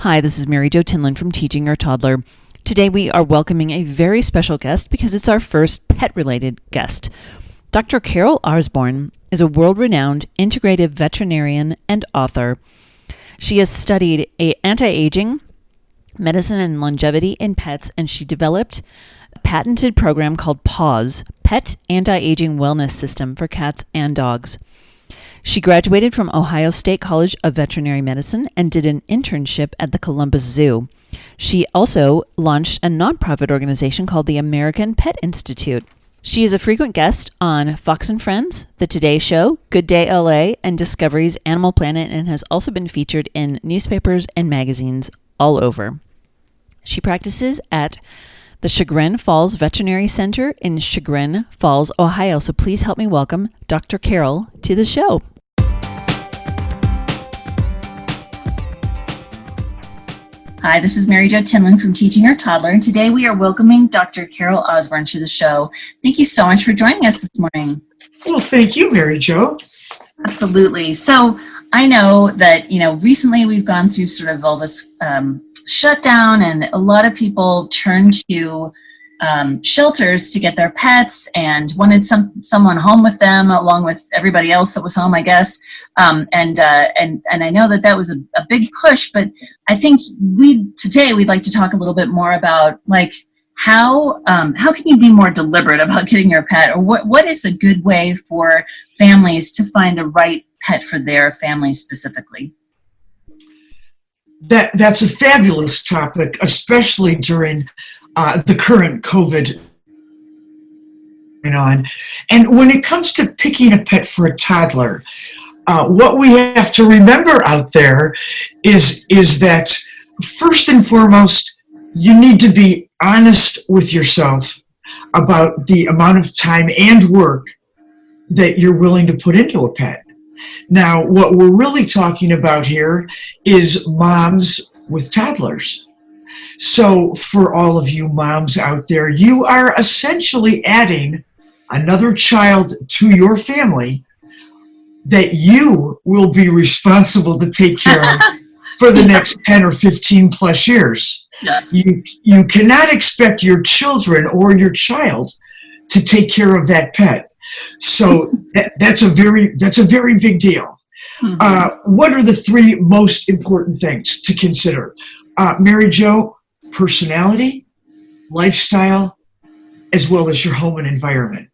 Hi, this is Mary Jo Tinlin from Teaching Your Toddler. Today we are welcoming a very special guest because it's our first pet-related guest. Dr. Carol Osborne is a world-renowned integrative veterinarian and author. She has studied anti-aging, medicine and longevity in pets, and she developed a patented program called PAAWS, Pet Anti-Aging Wellness System for cats and dogs. She graduated from Ohio State College of Veterinary Medicine and did an internship at the Columbus Zoo. She also launched a nonprofit organization called the American Pet Institute. She is a frequent guest on Fox and Friends, The Today Show, Good Day LA, and Discovery's Animal Planet, and has also been featured in newspapers and magazines all over. She practices at the Chagrin Falls Veterinary Center in Chagrin Falls, Ohio. So please help me welcome Dr. Carol to the show. Hi, this is Mary Jo Tinlin from Teaching Your Toddler, and today we are welcoming Dr. Carol Osborne to the show. Thank you so much for joining us this morning. Well, thank you, Mary Jo. Absolutely. So I know that, recently we've gone through sort of all this shutdown, and a lot of people turned to shelters to get their pets and wanted someone home with them along with everybody else that was home, I guess. And I know that was a big push, but I think today we'd like to talk a little bit more about how can you be more deliberate about getting your pet, or what is a good way for families to find the right pet for their family specifically? That's a fabulous topic, especially during the current COVID going on. And when it comes to picking a pet for a toddler, what we have to remember out there is that first and foremost, you need to be honest with yourself about the amount of time and work that you're willing to put into a pet. Now, what we're really talking about here is moms with toddlers. So for all of you moms out there, you are essentially adding another child to your family that you will be responsible to take care of for the next 10 or 15 plus years. Yes. You cannot expect your children or your child to take care of that pet. So that's a very big deal. Mm-hmm. What are the three most important things to consider? Mary Jo, personality, lifestyle, as well as your home and environment.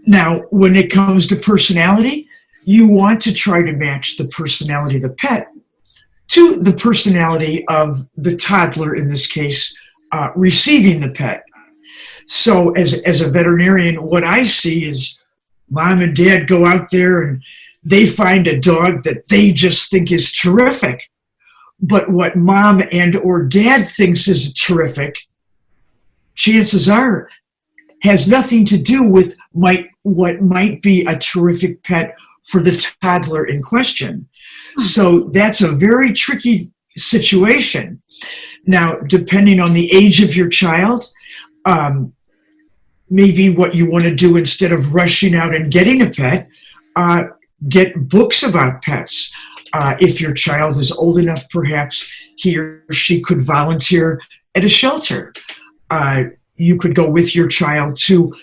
Now, when it comes to personality, you want to try to match the personality of the pet to the personality of the toddler, in this case, receiving the pet. So as a veterinarian, what I see is mom and dad go out there and they find a dog that they just think is terrific. But what mom and or dad thinks is terrific, chances are, has nothing to do with what might be a terrific pet for the toddler in question. So that's a very tricky situation. Now, depending on the age of your child, maybe what you want to do instead of rushing out and getting a pet, get books about pets. If your child is old enough, perhaps he or she could volunteer at a shelter. You could go with your child to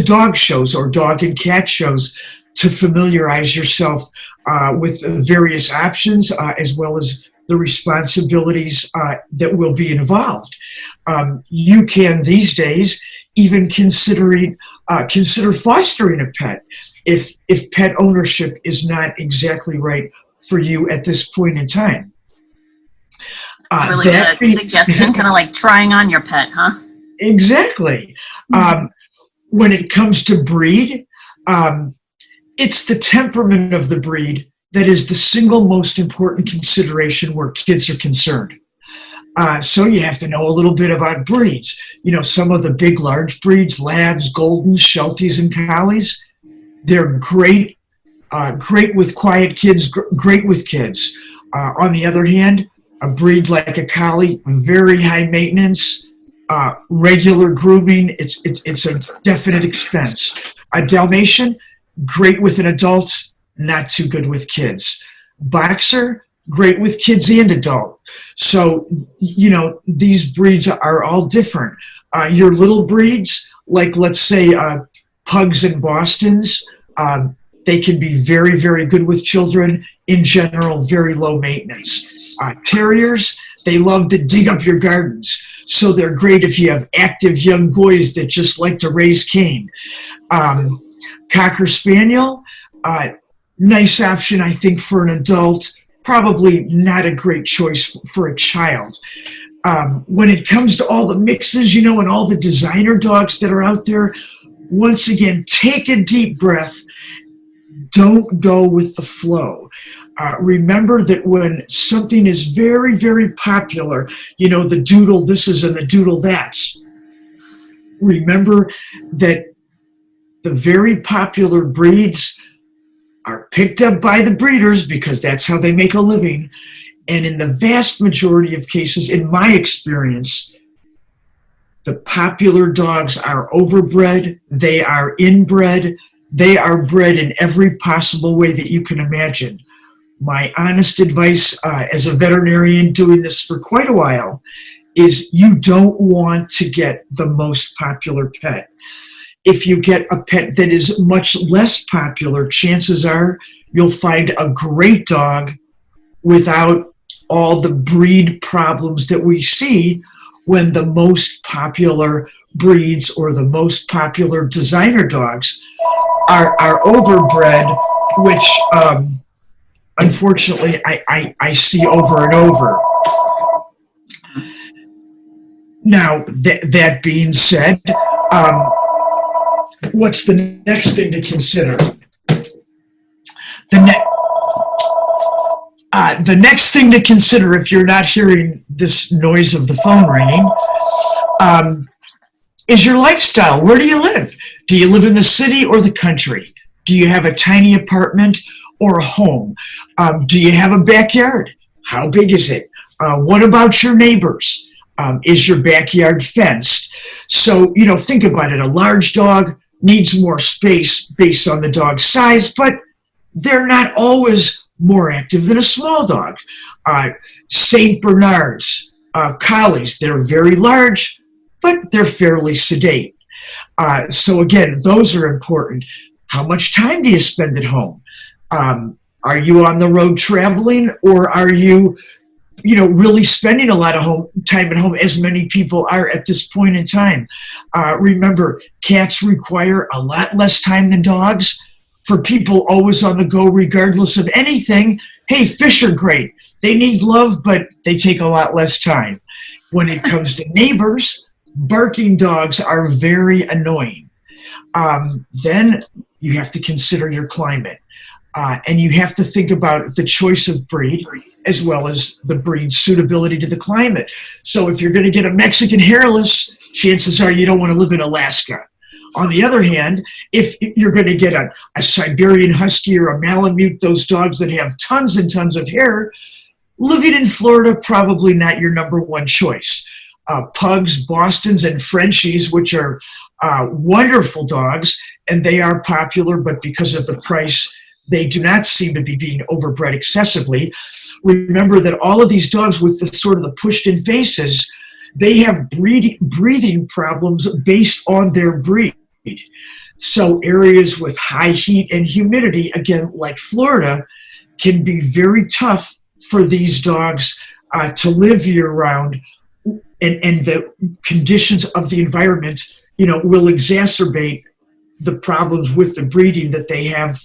dog shows or dog and cat shows to familiarize yourself with various options as well as the responsibilities that will be involved. You can these days even consider fostering a pet if pet ownership is not exactly right for you at this point in time. Really good suggestion, kind of like trying on your pet, huh? Exactly. When it comes to breed, it's the temperament of the breed that is the single most important consideration where kids are concerned. So you have to know a little bit about breeds. Some of the big, large breeds, Labs, Goldens, Shelties, and Collies, they're great with quiet kids, great with kids. On the other hand, a breed like a Collie, very high maintenance, regular grooming, it's a definite expense. A Dalmatian, great with an adult, not too good with kids. Boxer, great with kids and adult. So, these breeds are all different. Your little breeds, like let's say pugs and Bostons, they can be very, very good with children. In general, very low maintenance. Terriers, they love to dig up your gardens. So they're great if you have active young boys that just like to raise cane. Cocker Spaniel, nice option, I think, for an adult. Probably not a great choice for a child. When it comes to all the mixes, and all the designer dogs that are out there, once again, take a deep breath. Don't go with the flow. Remember that when something is very, very popular, the doodle this and the doodle that's, remember that the very popular breeds are picked up by the breeders because that's how they make a living. And in the vast majority of cases, in my experience, the popular dogs are overbred, they are inbred, they are bred in every possible way that you can imagine. My honest advice as a veterinarian doing this for quite a while is you don't want to get the most popular pet. If you get a pet that is much less popular, chances are you'll find a great dog without all the breed problems that we see when the most popular breeds or the most popular designer dogs are overbred, which unfortunately I see over and over. Now, that being said, what's the next thing to consider? The next thing to consider, if you're not hearing this noise of the phone ringing, is your lifestyle. Where do you live? Do you live in the city or the country? Do you have a tiny apartment or a home? Do you have a backyard? How big is it? What about your neighbors? Is your backyard fenced? So, think about it. A large dog needs more space based on the dog's size, but they're not always more active than a small dog. St. Bernards, collies, they're very large, but they're fairly sedate. So again, those are important. How much time do you spend at home? Are you on the road traveling, or are you, really spending a lot of time at home, as many people are at this point in time? Remember, cats require a lot less time than dogs. For people always on the go, regardless of anything, hey, fish are great. They need love, but they take a lot less time. When it comes to neighbors, barking dogs are very annoying. Then you have to consider your climate. And you have to think about the choice of breed as well as the breed's suitability to the climate. So if you're going to get a Mexican hairless, chances are you don't want to live in Alaska. On the other hand, if you're going to get a Siberian Husky or a Malamute, those dogs that have tons and tons of hair, living in Florida, probably not your number one choice. Pugs, Bostons, and Frenchies, which are wonderful dogs, and they are popular, but because of the price, they do not seem to be being overbred excessively. Remember that all of these dogs with the sort of the pushed-in faces, they have breathing problems based on their breed. So areas with high heat and humidity, again, like Florida, can be very tough for these dogs to live year-round, and the conditions of the environment, will exacerbate the problems with the breeding that they have,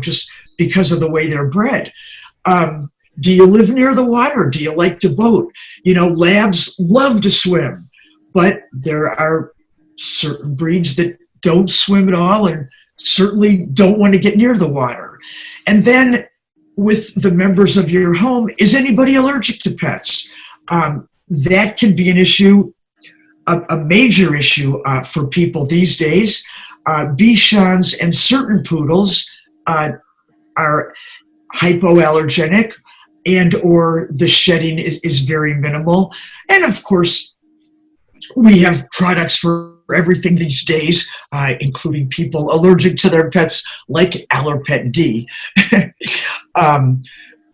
just because of the way they're bred. Do you live near the water? Do you like to boat? Labs love to swim, but there are certain breeds that don't swim at all and certainly don't want to get near the water. And then with the members of your home, is anybody allergic to pets? That can be an issue, a major issue for people these days. Bichons and certain poodles are hypoallergenic, and or the shedding is very minimal. And of course, we have products for everything these days, including people allergic to their pets, like Allerpet D.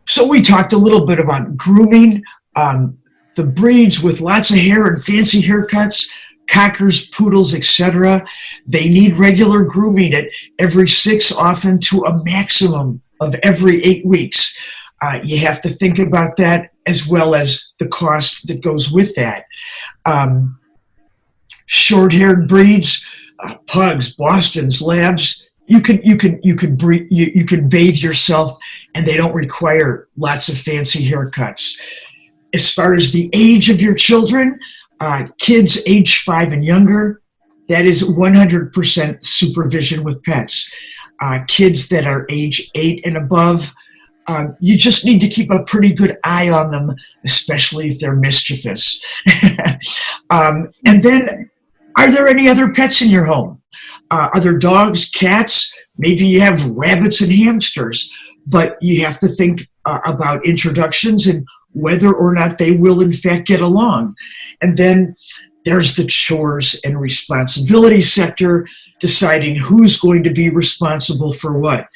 So we talked a little bit about grooming, the breeds with lots of hair and fancy haircuts, cockers, poodles, etc. They need regular grooming at every 6, often to a maximum of every 8 weeks. You have to think about that as well as the cost that goes with that. Short-haired breeds, pugs, Bostons, Labs, you can bathe yourself, and they don't require lots of fancy haircuts. As far as the age of your children, kids age 5 and younger, that is 100% supervision with pets. Kids that are age 8 and above, you just need to keep a pretty good eye on them, especially if they're mischievous. And then, are there any other pets in your home? Are there dogs, cats? Maybe you have rabbits and hamsters, but you have to think about introductions and whether or not they will in fact get along. And then there's the chores and responsibility sector, deciding who's going to be responsible for what.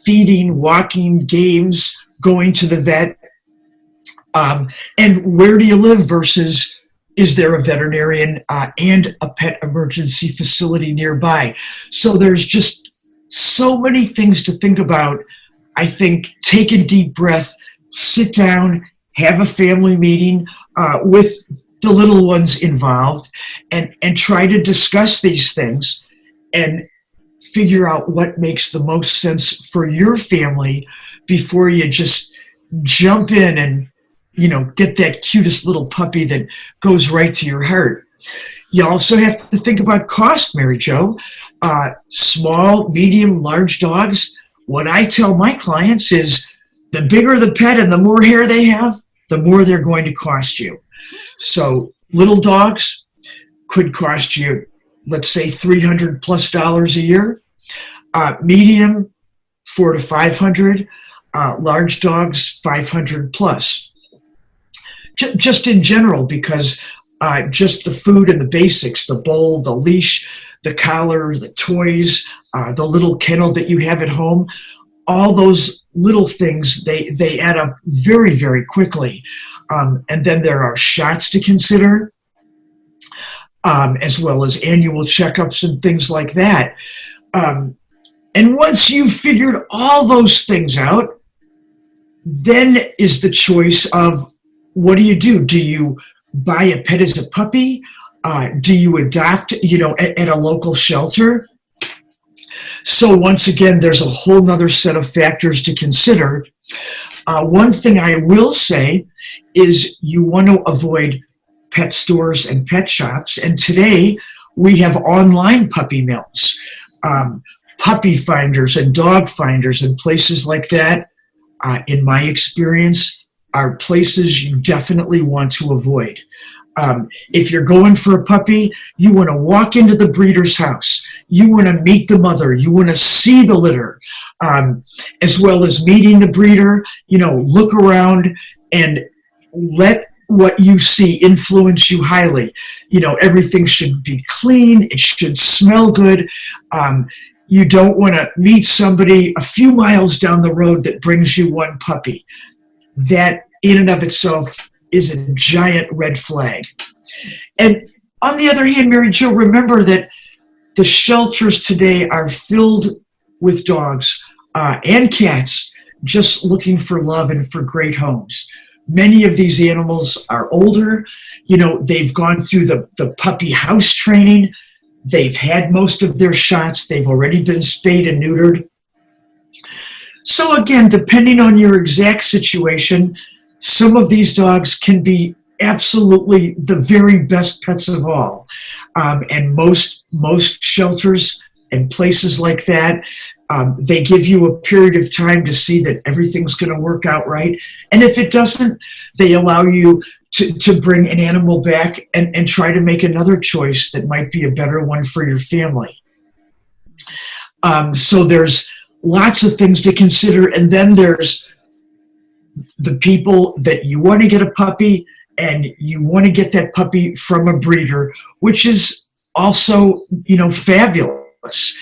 Feeding, walking, games, going to the vet, and where do you live versus is there a veterinarian and a pet emergency facility nearby? So there's just so many things to think about. I think take a deep breath, sit down, have a family meeting with the little ones involved, and try to discuss these things and figure out what makes the most sense for your family before you just jump in and get that cutest little puppy that goes right to your heart. You also have to think about cost, Mary Jo. Small, medium, large dogs. What I tell my clients is the bigger the pet and the more hair they have, the more they're going to cost you. So little dogs could cost you, let's say, $300+ a year. Medium, $400 to $500. Large dogs, $500+. Just in general, because just the food and the basics, the bowl, the leash, the collar, the toys, the little kennel that you have at home, all those little things, they add up very, very quickly. And then there are shots to consider, as well as annual checkups and things like that. And once you've figured all those things out, then is the choice of, what do you do? Do you buy a pet as a puppy? Do you adopt, at a local shelter? So once again, there's a whole nother set of factors to consider. One thing I will say is you want to avoid pet stores and pet shops. And today we have online puppy mills, puppy finders and dog finders and places like that. In my experience, are places you definitely want to avoid. If you're going for a puppy, you want to walk into the breeder's house. You want to meet the mother. You want to see the litter, as well as meeting the breeder. Look around and let what you see influence you highly. Everything should be clean. It should smell good. You don't want to meet somebody a few miles down the road that brings you one puppy. That in and of itself is a giant red flag. And on the other hand, Mary Jo, remember that the shelters today are filled with dogs and cats just looking for love and for great homes. Many of these animals are older. They've gone through the puppy house training. They've had most of their shots. They've already been spayed and neutered. So again, depending on your exact situation, some of these dogs can be absolutely the very best pets of all. And most shelters and places like that, they give you a period of time to see that everything's going to work out right. And if it doesn't, they allow you to bring an animal back and try to make another choice that might be a better one for your family. So there's lots of things to consider. And then there's the people that you want to get a puppy, and you want to get that puppy from a breeder, which is also, fabulous.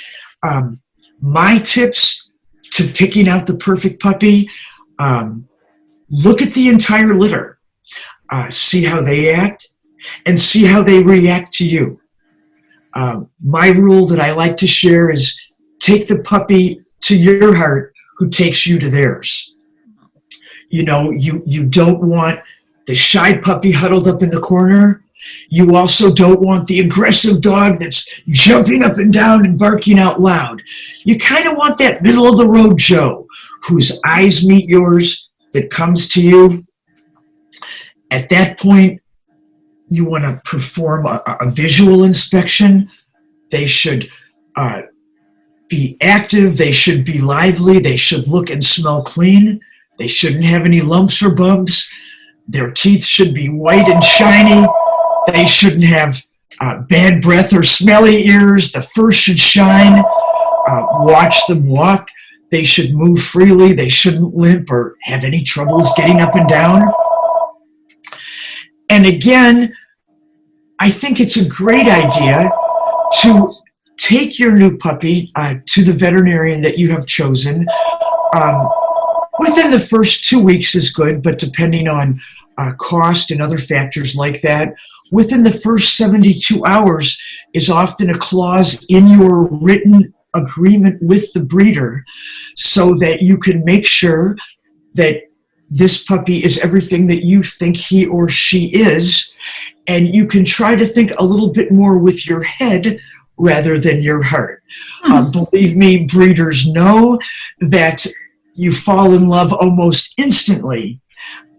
My tips to picking out the perfect puppy, look at the entire litter, see how they act, and see how they react to you. My rule that I like to share is take the puppy to your heart who takes you to theirs. You know, you don't want the shy puppy huddled up in the corner. You also don't want the aggressive dog that's jumping up and down and barking out loud. You kind of want that middle of the road Joe whose eyes meet yours, that comes to you. At that point, you want to perform a visual inspection. They should be active. They should be lively. They should look and smell clean. They shouldn't have any lumps or bumps. Their teeth should be white and shiny. They shouldn't have bad breath or smelly ears. The fur should shine. Watch them walk. They should move freely. They shouldn't limp or have any troubles getting up and down. And again, I think it's a great idea to take your new puppy to the veterinarian that you have chosen. Within the first 2 weeks is good, but depending on cost and other factors like that, within the first 72 hours is often a clause in your written agreement with the breeder so that you can make sure that this puppy is everything that you think he or she is, and you can try to think a little bit more with your head rather than your heart. Believe me, breeders know that you fall in love almost instantly.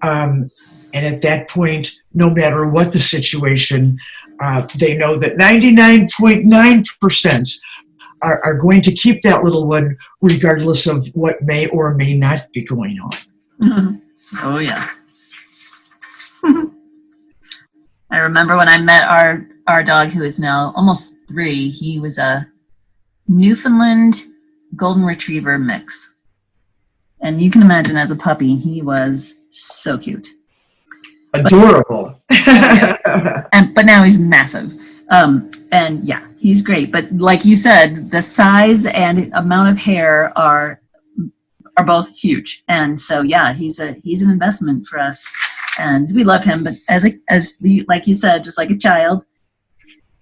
And at that point, no matter what the situation, they know that 99.9% are going to keep that little one regardless of what may or may not be going on. Oh, yeah. I remember when I met our dog, who is now almost 3. He was a Newfoundland Golden Retriever mix. And you can imagine as a puppy, he was so cute. Adorable. But now he's massive. And yeah, he's great. But like you said, the size and amount of hair are both huge. And so yeah, he's an investment for us, and we love him. But like you said, just like a child.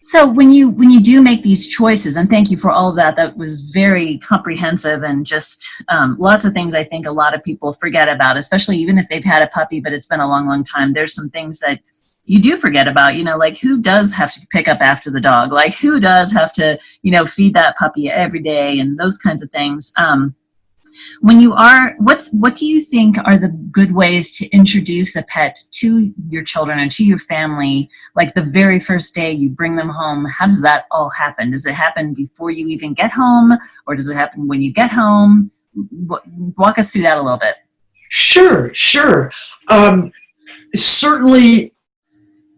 So when you do make these choices, and thank you for all of that, that was very comprehensive, and just lots of things I think a lot of people forget about, especially even if they've had a puppy, but it's been a long, long time. There's some things that you do forget about, like who does have to pick up after the dog? Like who does have to, feed that puppy every day, and those kinds of things. What do you think are the good ways to introduce a pet to your children and to your family? Like the very first day you bring them home, how does that all happen? Does it happen before you even get home, or does it happen when you get home? Walk us through that a little bit. Sure. Certainly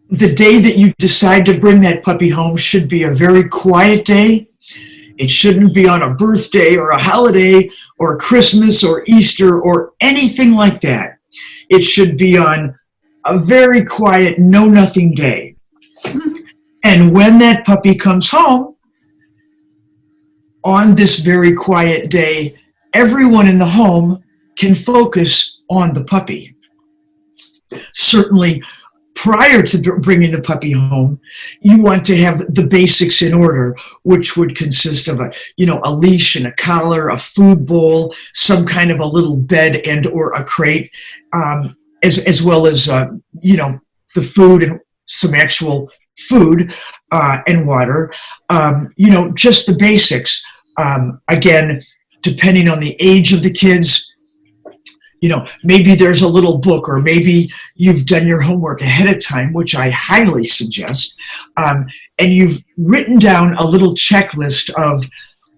the day that you decide to bring that puppy home should be a very quiet day. It shouldn't be on a birthday or a holiday or Christmas or Easter or anything like that. It should be on a very quiet, know-nothing day. And when that puppy comes home, on this very quiet day, everyone in the home can focus on the puppy. Certainly, prior to bringing the puppy home, you want to have the basics in order, which would consist of a leash and a collar, a food bowl, some kind of a little bed and or a crate, as well as the food and some actual food and water. Just the basics. Again, depending on the age of the kids. Maybe there's a little book, or maybe you've done your homework ahead of time, which I highly suggest, and you've written down a little checklist of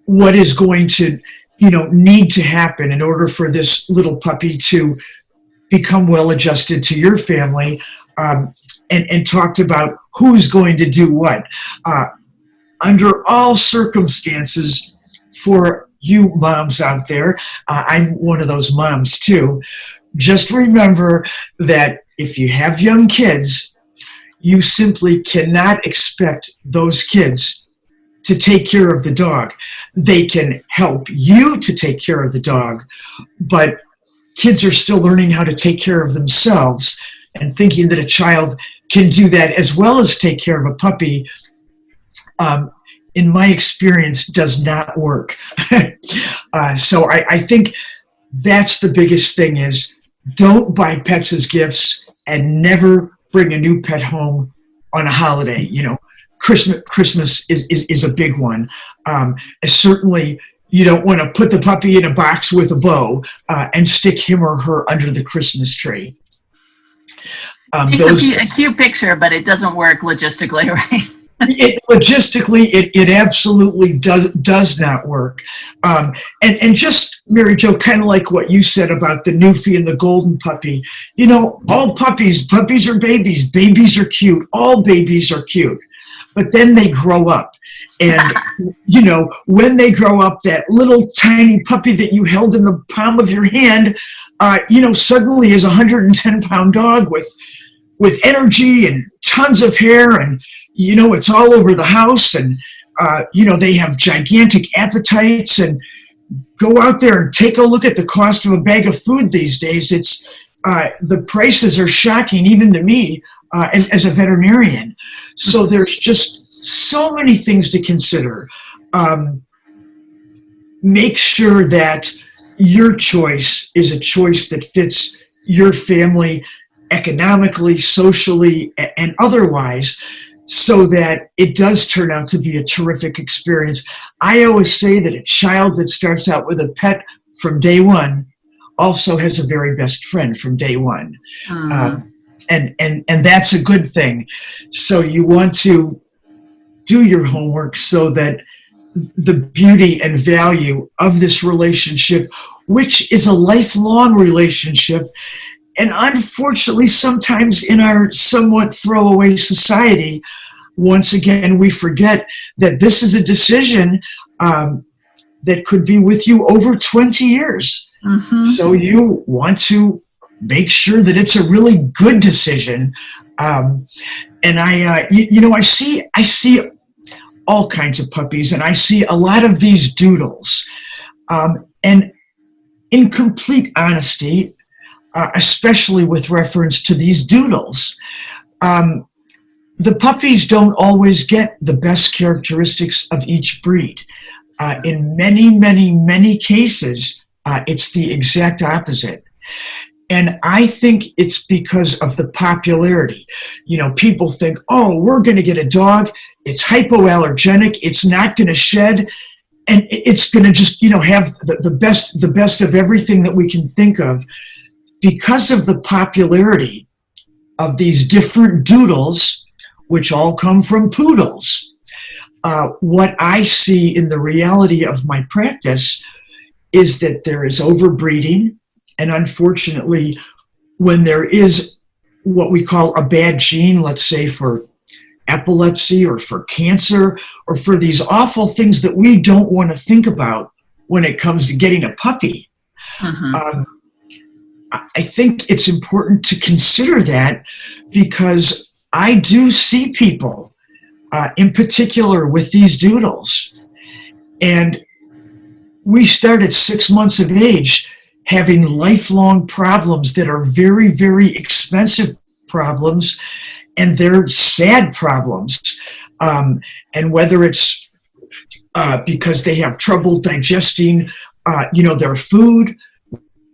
what is going to, need to happen in order for this little puppy to become well adjusted to your family, and talked about who's going to do what. Under all circumstances, for you moms out there, I'm one of those moms too. Just remember that if you have young kids, you simply cannot expect those kids to take care of the dog. They can help you to take care of the dog, but kids are still learning how to take care of themselves, and thinking that a child can do that as well as take care of a puppy, in my experience, does not work. So I think that's the biggest thing is don't buy pets as gifts and never bring a new pet home on a holiday. Christmas is a big one. Certainly, you don't want to put the puppy in a box with a bow and stick him or her under the Christmas tree. It's a cute picture, but it doesn't work logistically, right? Logistically, it absolutely does not work. And just, Mary Jo, kind of like what you said about the Newfie and the golden puppy, all puppies are babies. Babies are cute. All babies are cute. But then they grow up. And, when they grow up, that little tiny puppy that you held in the palm of your hand, suddenly is a 110-pound dog with energy and tons of hair, and it's all over the house, and they have gigantic appetites. And go out there and take a look at the cost of a bag of food these days. It's the prices are shocking even to me as a veterinarian. So there's just so many things to consider. Make sure that your choice is a choice that fits your family economically, socially, and otherwise, so that it does turn out to be a terrific experience. I always say that a child that starts out with a pet from day one also has a very best friend from day one. And that's a good thing. So you want to do your homework so that the beauty and value of this relationship, which is a lifelong relationship, and unfortunately, sometimes in our somewhat throwaway society, once again, we forget that this is a decision that could be with you over 20 years. Mm-hmm. So you want to make sure that it's a really good decision. And I see all kinds of puppies, and I see a lot of these doodles. And in complete honesty, especially with reference to these doodles, the puppies don't always get the best characteristics of each breed. In many, many, many cases, it's the exact opposite. And I think it's because of the popularity. People think, oh, we're going to get a dog. It's hypoallergenic. It's not going to shed. And it's going to just, have the best of everything that we can think of. Because of the popularity of these different doodles, which all come from poodles, what I see in the reality of my practice is that there is overbreeding. And unfortunately, when there is what we call a bad gene, let's say for epilepsy or for cancer or for these awful things that we don't want to think about when it comes to getting a puppy, I think it's important to consider that, because I do see people, in particular with these doodles, and we start at 6 months of age having lifelong problems that are very, very expensive problems, and they're sad problems. And whether it's because they have trouble digesting, their food,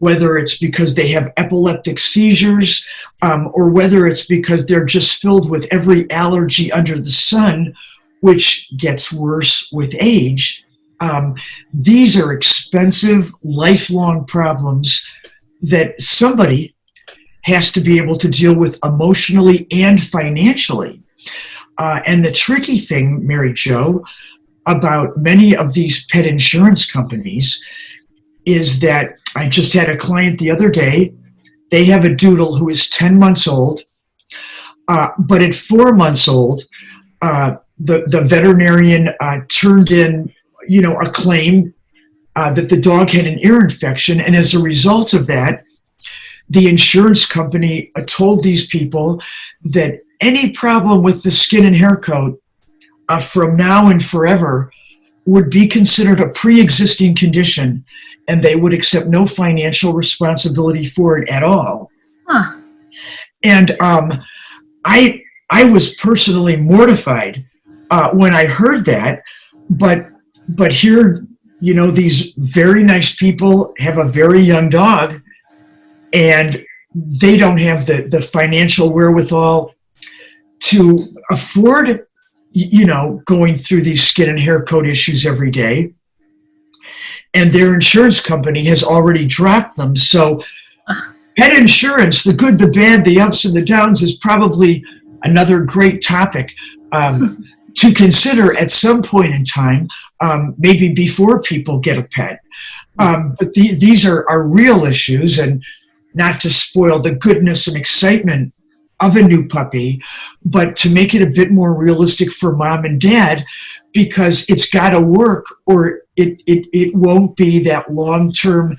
whether it's because they have epileptic seizures, or whether it's because they're just filled with every allergy under the sun, which gets worse with age. These are expensive, lifelong problems that somebody has to be able to deal with emotionally and financially. And the tricky thing, Mary Jo, about many of these pet insurance companies is that I just had a client the other day. They have a doodle who is 10 months old, but at 4 months old, the veterinarian turned in, a claim that the dog had an ear infection, and as a result of that, the insurance company told these people that any problem with the skin and hair coat from now and forever would be considered a pre-existing condition, and they would accept no financial responsibility for it at all. Huh. And I was personally mortified when I heard that, but here, these very nice people have a very young dog, and they don't have the financial wherewithal to afford, going through these skin and hair coat issues every day. And their insurance company has already dropped them. So pet insurance, the good, the bad, the ups and the downs, is probably another great topic to consider at some point in time, maybe before people get a pet. But these are real issues, and not to spoil the goodness and excitement of a new puppy, but to make it a bit more realistic for mom and dad, because it's got to work, or it won't be that long-term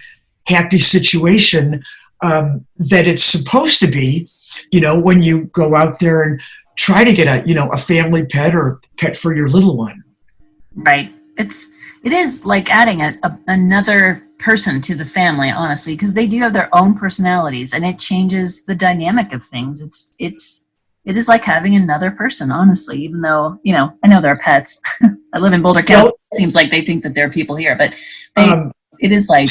happy situation that it's supposed to be, when you go out there and try to get a family pet or a pet for your little one. Right. It is like adding another person to the family, honestly, because they do have their own personalities, and it changes the dynamic of things. It is like having another person, honestly, even though, I know they're pets. I live in Boulder County. It seems like they think that there are people here, but it is like...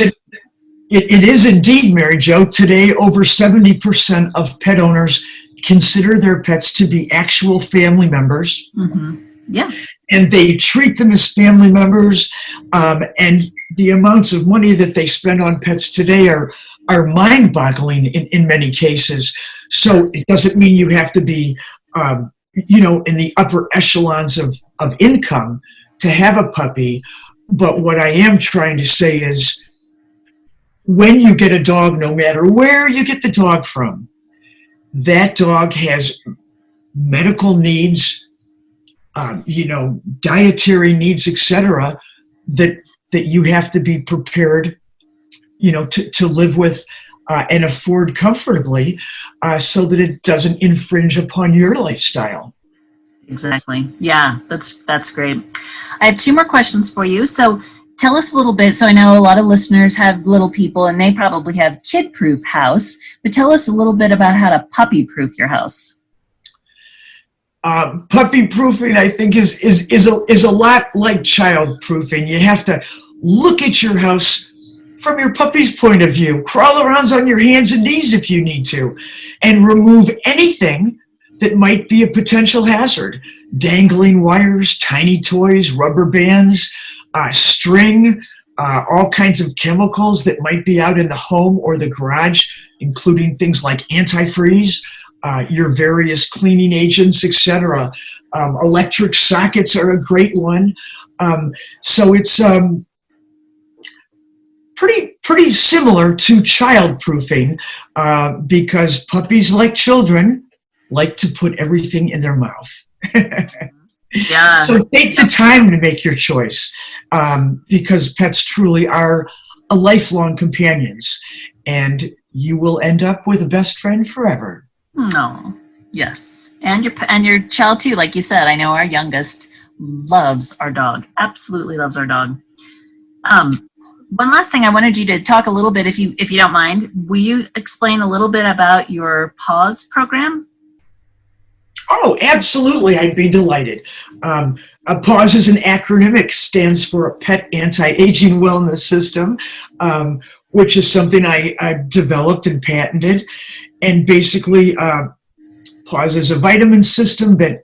It is indeed, Mary Jo. Today, over 70% of pet owners consider their pets to be actual family members. Mm-hmm. Yeah. And they treat them as family members. And the amounts of money that they spend on pets today are mind-boggling in many cases. So it doesn't mean you have to be, in the upper echelons of income to have a puppy. But what I am trying to say is, when you get a dog, no matter where you get the dog from, that dog has medical needs, dietary needs, etc., that you have to be prepared, to live with and afford comfortably, so that it doesn't infringe upon your lifestyle. Exactly. Yeah, that's great. I have 2 more questions for you. So tell us a little bit. So I know a lot of listeners have little people, and they probably have kid-proof house, but tell us a little bit about how to puppy-proof your house. Puppy-proofing, I think, is a lot like child-proofing. You have to look at your house from your puppy's point of view, crawl around on your hands and knees if you need to, and remove anything that might be a potential hazard. Dangling wires, tiny toys, rubber bands, string, all kinds of chemicals that might be out in the home or the garage, including things like antifreeze, your various cleaning agents, etc. Electric sockets are a great one. So it's pretty similar to child-proofing, because puppies, like children, like to put everything in their mouth. Yeah. So take the time to make your choice, because pets truly are a lifelong companions, and you will end up with a best friend forever. No. Yes. And your child too, like you said. I know our youngest loves our dog. Absolutely loves our dog. One last thing, I wanted you to talk a little bit, if you don't mind. Will you explain a little bit about your PAAWS program? Oh, absolutely. I'd be delighted. PAAWS is an acronym. It stands for Pet Anti-Aging Wellness System, which is something I developed and patented. And basically, PAAWS is a vitamin system that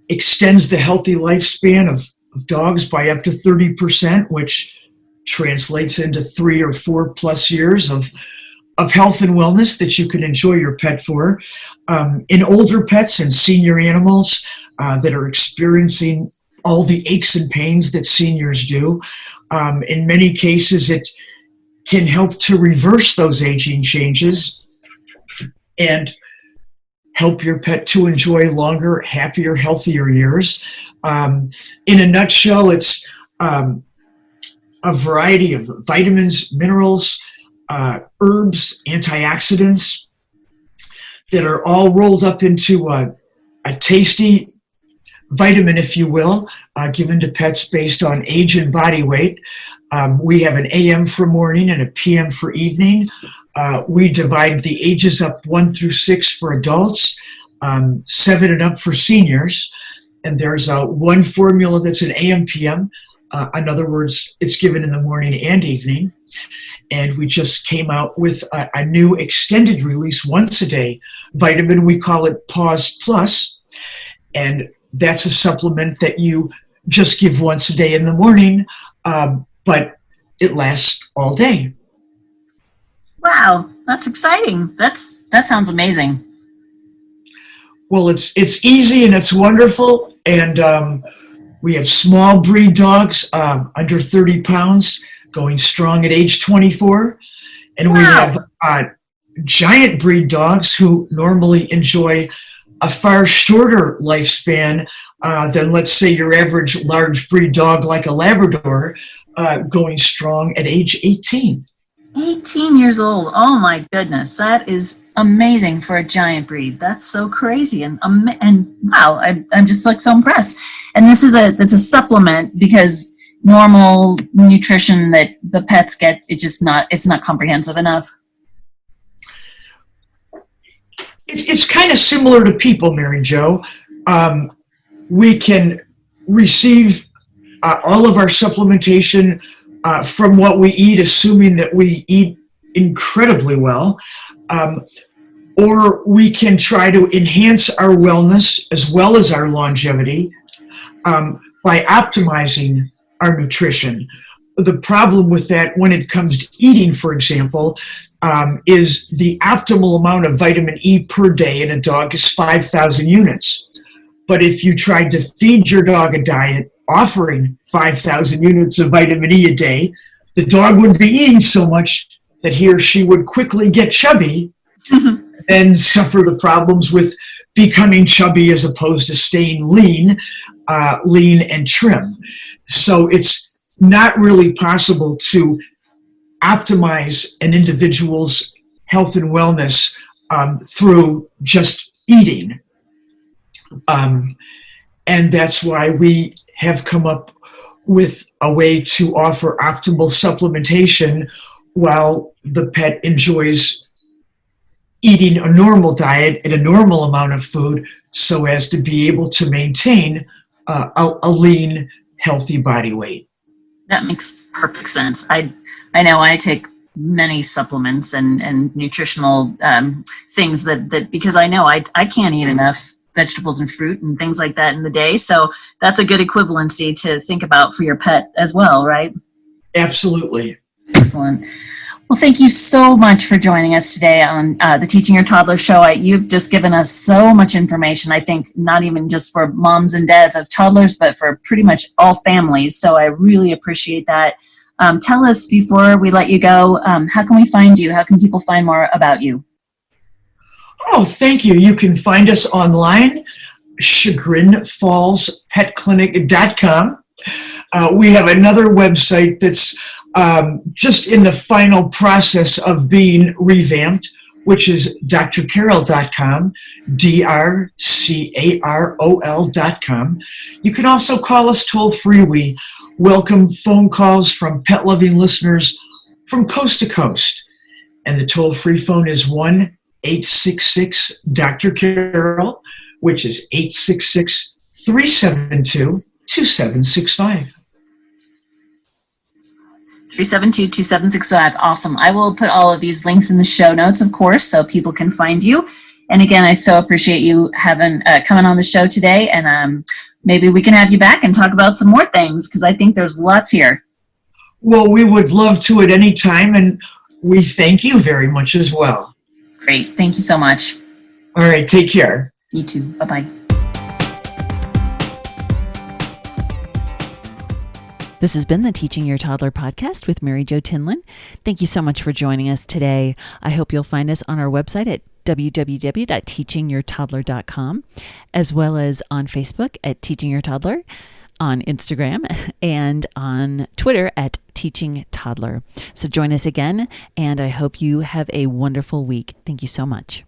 extends the healthy lifespan of dogs by up to 30%, which translates into 3 or 4 plus years of health and wellness that you can enjoy your pet for. In older pets and senior animals that are experiencing all the aches and pains that seniors do, in many cases it can help to reverse those aging changes and help your pet to enjoy longer, happier, healthier years. In a nutshell, it's a variety of vitamins, minerals, herbs, antioxidants that are all rolled up into a tasty vitamin, if you will, given to pets based on age and body weight. We have an AM for morning and a PM for evening. We divide the ages up 1 through 6 for adults, 7 and up for seniors. And there's one formula that's an AM PM. In other words, it's given in the morning and evening. And we just came out with a new extended release once a day vitamin. We call it PAAWS Plus. And that's a supplement that you just give once a day in the morning, but it lasts all day. Wow, that's exciting. That sounds amazing. Well, it's easy and it's wonderful. And we have small breed dogs under 30 pounds going strong at age 24. And we have giant breed dogs who normally enjoy a far shorter lifespan than, let's say, your average large breed dog like a Labrador, going strong at age 18. 18 years old. Oh my goodness, that is amazing for a giant breed. That's so crazy, and wow, I'm just like so impressed. And this is it's a supplement, because normal nutrition that the pets get, it's not comprehensive enough. It's kind of similar to people, Mary Jo. We can receive all of our supplementation from what we eat, assuming that we eat incredibly well, or we can try to enhance our wellness as well as our longevity by optimizing our nutrition. The problem with that when it comes to eating, for example, is the optimal amount of vitamin E per day in a dog is 5,000 units. But if you tried to feed your dog a diet offering 5,000 units of vitamin E a day, the dog would be eating so much that he or she would quickly get chubby and suffer the problems with becoming chubby as opposed to staying lean and trim. So it's not really possible to optimize an individual's health and wellness through just eating. And that's why we have come up with a way to offer optimal supplementation while the pet enjoys eating a normal diet and a normal amount of food, so as to be able to maintain a lean, healthy body weight. That makes perfect sense. I know I take many supplements and nutritional things that because I know I can't eat enough vegetables and fruit and things like that in the day. So that's a good equivalency to think about for your pet as well, right? Absolutely. Excellent. Well, thank you so much for joining us today on the Teaching Your Toddler show. You've just given us so much information, I think, not even just for moms and dads of toddlers, but for pretty much all families. So I really appreciate that. Tell us, before we let you go, how can we find you? How can people find more about you? Oh, thank you. You can find us online, chagrinfallspetclinic.com. We have another website that's just in the final process of being revamped, which is drcarol.com, drcarol.com. You can also call us toll free. We welcome phone calls from pet loving listeners from coast to coast. And the toll free phone is 1-866-Dr. which is 866-372-2765. 372-2765. Awesome. I will put all of these links in the show notes, of course, so people can find you. And again, I so appreciate you having coming on the show today. And maybe we can have you back and talk about some more things, because I think there's lots here. Well, we would love to at any time, and we thank you very much as well. Great. Thank you so much. All right. Take care. You too. Bye-bye. This has been the Teaching Your Toddler podcast with Mary Jo Tinlin. Thank you so much for joining us today. I hope you'll find us on our website at www.teachingyourtoddler.com, as well as on Facebook at Teaching Your Toddler, on Instagram, and on Twitter at Teaching Toddler. So join us again, and I hope you have a wonderful week. Thank you so much.